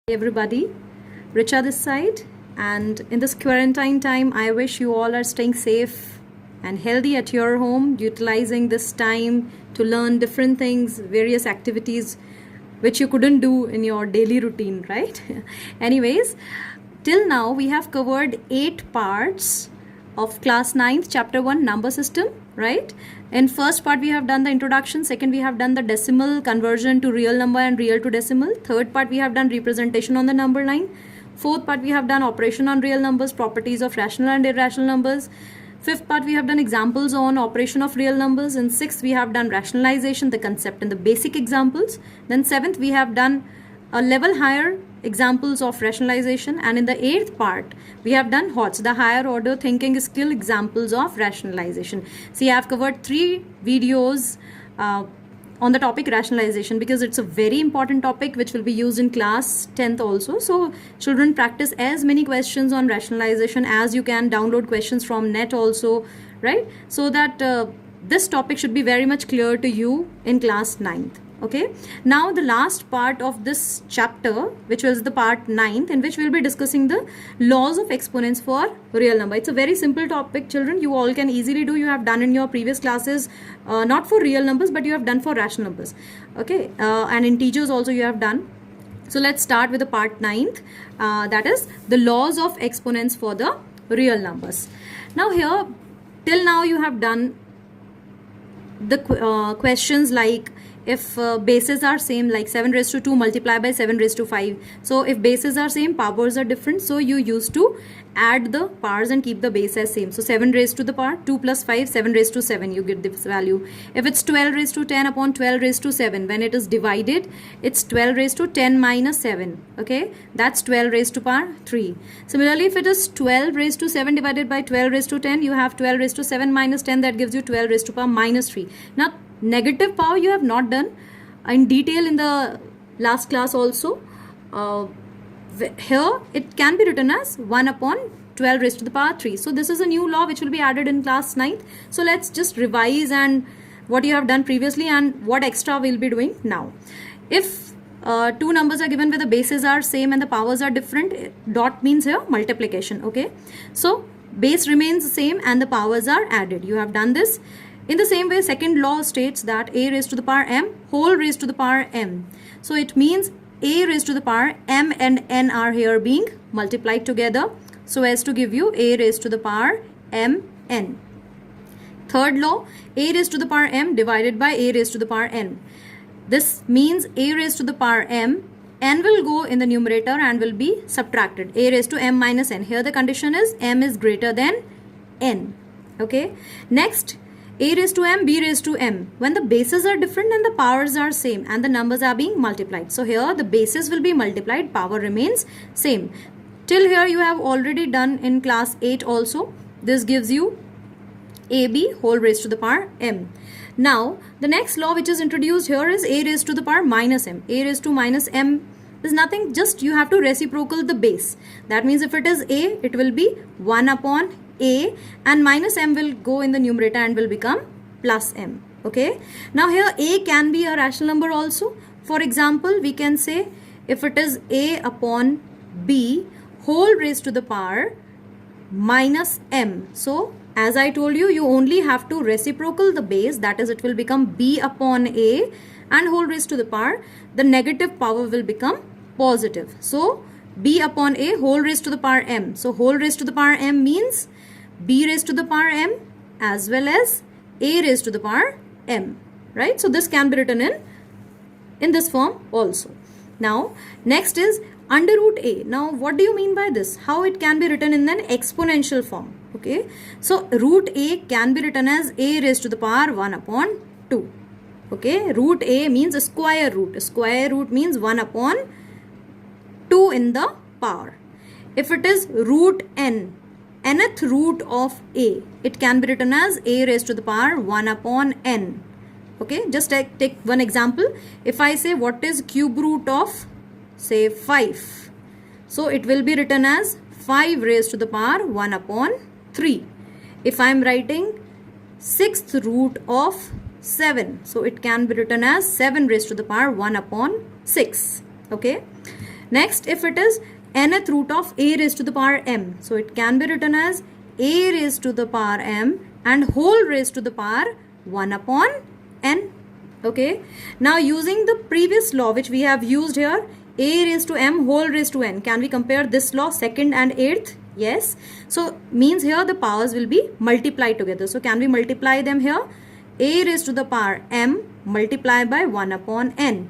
Hey everybody, Richa this side, and in this quarantine time I wish you all are staying safe and healthy at your home, utilizing this time to learn different things, various activities which you couldn't do in your daily routine, right? Anyways, till now we have covered 8 parts of class 9th chapter 1 number system, right? In first part we have done the introduction, second we have done the decimal conversion to real number and real to decimal, third part we have done representation on the number line, fourth part we have done operation on real numbers, properties of rational and irrational numbers, fifth part we have done examples on operation of real numbers, and sixth we have done rationalization, the concept and the basic examples, then seventh we have done a level higher examples of rationalization, and in the 8th part we have done HOTS, the higher order thinking skill examples of rationalization. See, I have covered 3 videos on the topic rationalization because it's a very important topic which will be used in class 10th also. So children, practice as many questions on rationalization as you can, download questions from net also, right? So that this topic should be very much clear to you in class 9th. Okay, now the last part of this chapter, which was the part 9th, in which we'll be discussing the laws of exponents for real number. It's a very simple topic, children. You all can easily do. You have done in your previous classes, not for real numbers, but you have done for rational numbers. Okay, and integers also you have done. So let's start with the part 9th, that is the laws of exponents for the real numbers. Now here, till now you have done the questions like, if bases are same, like 7 raised to 2 multiplied by 7 raised to 5. So if bases are same, powers are different. So you used to add the powers and keep the base as same. So 7 raised to the power 2 plus 5, 7 raised to 7, you get this value. If it's 12 raised to 10 upon 12 raised to 7, when it is divided, it's 12 raised to 10 minus 7. Okay, that's 12 raised to power 3. Similarly, if it is 12 raised to 7 divided by 12 raised to 10, you have 12 raised to 7 minus 10, that gives you 12 raised to power minus 3. Now negative power you have not done in detail in the last class also. Here it can be written as 1 upon 12 raised to the power 3. So this is a new law which will be added in class 9th. So let's just revise and what you have done previously and what extra we'll be doing now. If two numbers are given where the bases are same and the powers are different, dot means here multiplication. Okay, so base remains the same and the powers are added. You have done this. In the same way, second law states that a raised to the power m whole raised to the power m. So it means a raised to the power m and n are here being multiplied together so as to give you a raised to the power m n. Third law, a raised to the power m divided by a raised to the power n. This means a raised to the power m, n will go in the numerator and will be subtracted. A raised to m minus n. Here the condition is m is greater than n. Okay. Next, a raised to m, b raised to m. When the bases are different and the powers are same and the numbers are being multiplied. So here the bases will be multiplied, power remains same. Till here you have already done in class 8 also. This gives you ab whole raised to the power m. Now the next law which is introduced here is a raised to the power minus m. A raised to minus m is nothing, just you have to reciprocal the base. That means if it is a, it will be 1 upon a and minus m will go in the numerator and will become plus m. Okay, now here a can be a rational number also. For example, we can say if it is a upon b whole raised to the power minus m. So as I told you, you only have to reciprocal the base, that is it will become b upon a and whole raised to the power, the negative power will become positive. So b upon a whole raised to the power m. So whole raised to the power m means b raised to the power m as well as a raised to the power m, right? So this can be written in this form also. Now next is under root a. Now what do you mean by this? How it can be written in an exponential form? Okay, so root a can be written as a raised to the power 1 upon 2. Okay, root a means a square root. A square root means 1 upon 2 in the power. If it is root n, nth root of a, it can be written as a raised to the power 1 upon n. Okay, just take one example. If I say what is cube root of say 5, so it will be written as 5 raised to the power 1 upon 3. If I am writing 6th root of 7, so it can be written as 7 raised to the power 1 upon 6. Okay, Next, if it is nth root of a raised to the power m, so it can be written as a raised to the power m and whole raised to the power 1 upon n. Okay, now using the previous law which we have used here, a raised to m whole raised to n, can we compare this law, second and eighth? Yes. So means here the powers will be multiplied together. So can we multiply them here? A raised to the power m multiplied by 1 upon n,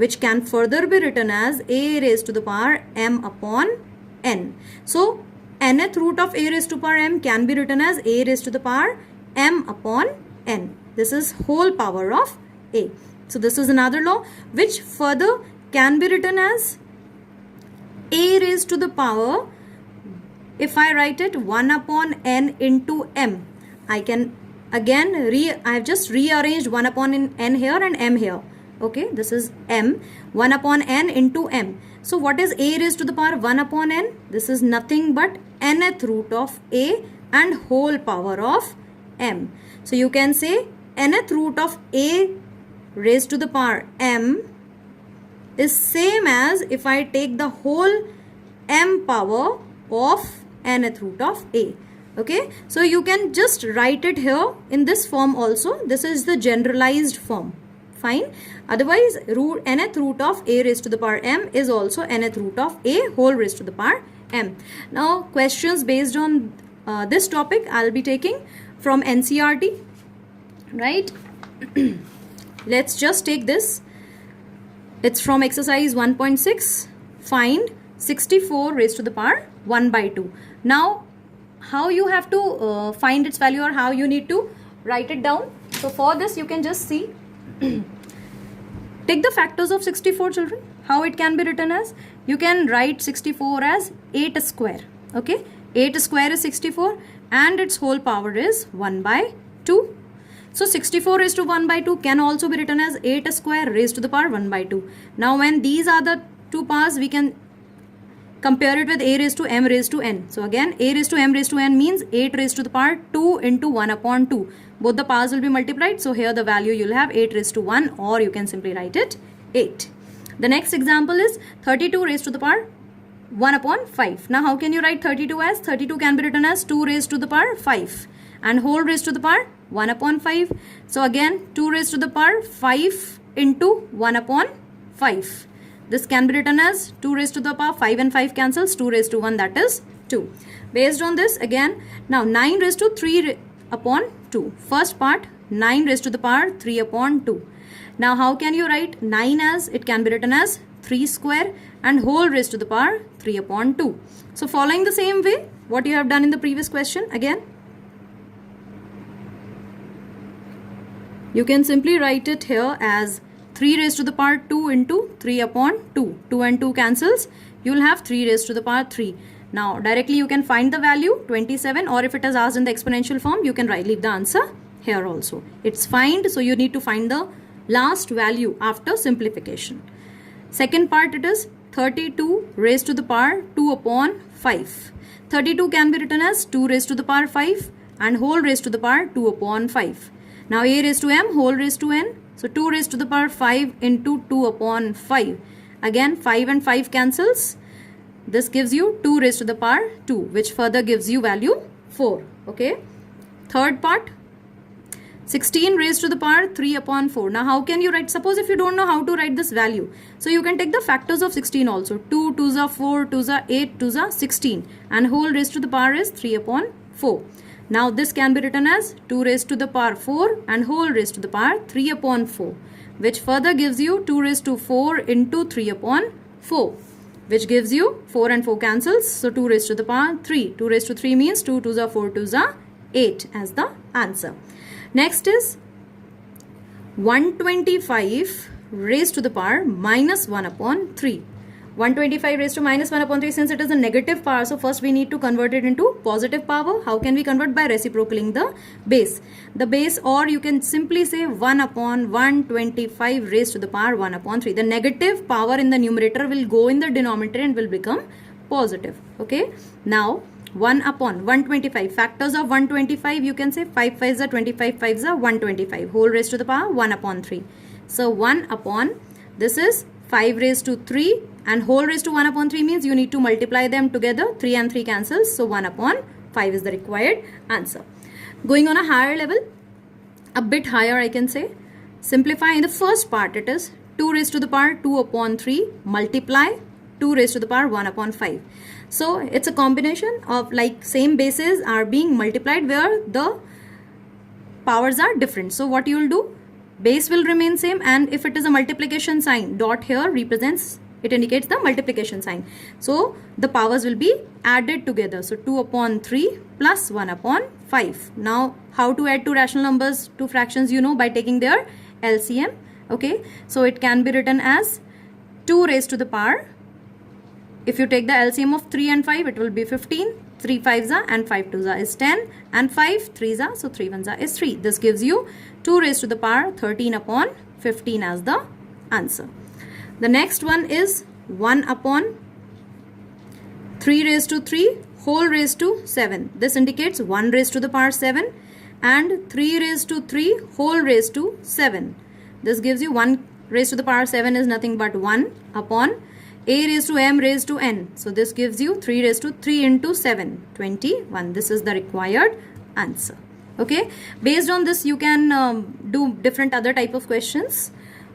which can further be written as a raised to the power m upon n. So nth root of a raised to power m can be written as a raised to the power m upon n. This is whole power of a. So this is another law which further can be written as a raised to the power, if I write it 1 upon n into m, I can again I have just rearranged 1 upon n here and m here. Okay, this is m, 1 upon n into m. So what is a raised to the power 1 upon n? This is nothing but nth root of a and whole power of m. So you can say nth root of a raised to the power m is same as if I take the whole m power of nth root of a. Okay, so you can just write it here in this form also. This is the generalized form. Fine. Otherwise, nth root of a raised to the power m is also nth root of a whole raised to the power m. Now, questions based on this topic I'll be taking from NCERT. Right? Let's just take this. It's from exercise 1.6. Find 64 raised to the power 1 by 2. Now, how you have to find its value or how you need to write it down. So, for this you can just see. Take the factors of 64, children. How it can be written as? You can write 64 as 8 square. Okay, 8 square is 64 and its whole power is 1 by 2. So 64 raised to 1 by 2 can also be written as 8 square raised to the power 1 by 2. Now when these are the two powers, we can compare it with a raised to m raised to n. So again, a raised to m raised to n means 8 raised to the power 2 into 1 upon 2. Both the powers will be multiplied. So here the value you'll have 8 raised to 1, or you can simply write it 8. The next example is 32 raised to the power 1 upon 5. Now how can you write 32 as? 32 can be written as 2 raised to the power 5 and whole raised to the power 1 upon 5. So again 2 raised to the power 5 into 1 upon 5. This can be written as 2 raised to the power 5 and 5 cancels, 2 raised to 1, that is 2. Based on this, again, now 9 raised to 3 upon 2. First part, 9 raised to the power 3 upon 2. Now how can you write 9 as? It can be written as 3 square and whole raised to the power 3 upon 2. So following the same way, what you have done in the previous question, again, you can simply write it here as 3 raised to the power 2 into 3 upon 2. 2 and 2 cancels. You will have 3 raised to the power 3. Now, directly you can find the value 27, or if it is asked in the exponential form, you can leave the answer here also. It's find, so you need to find the last value after simplification. Second part, it is 32 raised to the power 2 upon 5. 32 can be written as 2 raised to the power 5 and whole raised to the power 2 upon 5. Now, a raised to m whole raised to n. So 2 raised to the power 5 into 2 upon 5. Again 5 and 5 cancels. This gives you 2 raised to the power 2, which further gives you value 4. Okay. Third part, 16 raised to the power 3 upon 4. Now how can you write? Suppose if you don't know how to write this value. So you can take the factors of 16 also. 2 2s are 4, 2s are 8, 2s are 16. And whole raised to the power is 3 upon 4. Now this can be written as 2 raised to the power 4 and whole raised to the power 3 upon 4, which further gives you 2 raised to 4 into 3 upon 4, which gives you 4 and 4 cancels. So 2 raised to the power 3. 2 raised to 3 means 2 2s are 4, 2s are 8 as the answer. Next is 125 raised to the power minus 1 upon 3. 125 raised to minus 1 upon 3, since it is a negative power, so first we need to convert it into positive power. How can we convert? By reciprocaling the base. The base, or you can simply say 1 upon 125 raised to the power 1 upon 3. The negative power in the numerator will go in the denominator and will become positive. Okay. Now 1 upon 125. Factors of 125, you can say 5 5s are 25, 5s are 125. Whole raised to the power 1 upon 3. So 1 upon, this is 5 raised to 3 and whole raised to 1 upon 3 means you need to multiply them together. 3 and 3 cancels, so 1 upon 5 is the required answer. Going on a higher level, a bit higher I can say, simplify in the first part. It is 2 raised to the power 2 upon 3 multiply 2 raised to the power 1 upon 5. So it's a combination of like same bases are being multiplied where the powers are different. So what you will do, base will remain same, and if it is a multiplication sign, dot here represents, it indicates the multiplication sign. So the powers will be added together. So 2 upon 3 plus 1 upon 5. Now how to add two rational numbers, two fractions, you know, by taking their LCM. Okay, so it can be written as 2 raised to the power, if you take the LCM of 3 and 5, it will be 15. 3 5s are and 5 2s are is 10, and 5 3s are, so 3 1s are is 3. This gives you 2 raised to the power 13 upon 15 as the answer. The next one is 1 upon 3 raised to 3 whole raised to 7. This indicates 1 raised to the power 7 and 3 raised to 3 whole raised to 7. This gives you 1 raised to the power 7 is nothing but 1 upon a raised to m raised to n. So this gives you 3 raised to 3 into 7, 21. This is the required answer. Okay. Based on this, you can do different other type of questions.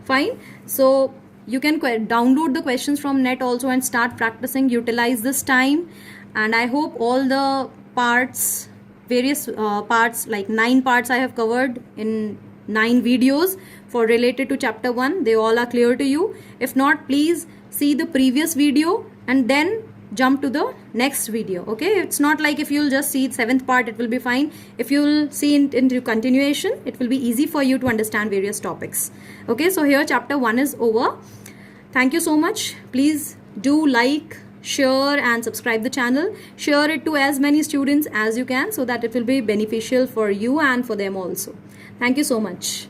Fine. So you can download the questions from net also and start practicing. Utilize this time. And I hope all the parts, various parts, like 9 parts I have covered in 9 videos for related to chapter 1. They all are clear to you. If not, please see the previous video and then jump to the next video. Okay, it's not like if you'll just see the 7th part, it will be fine. If you'll see into continuation, it will be easy for you to understand various topics. Okay, so here chapter 1 is over. Thank you so much. Please do like, share and subscribe the channel. Share it to as many students as you can so that it will be beneficial for you and for them also. Thank you so much.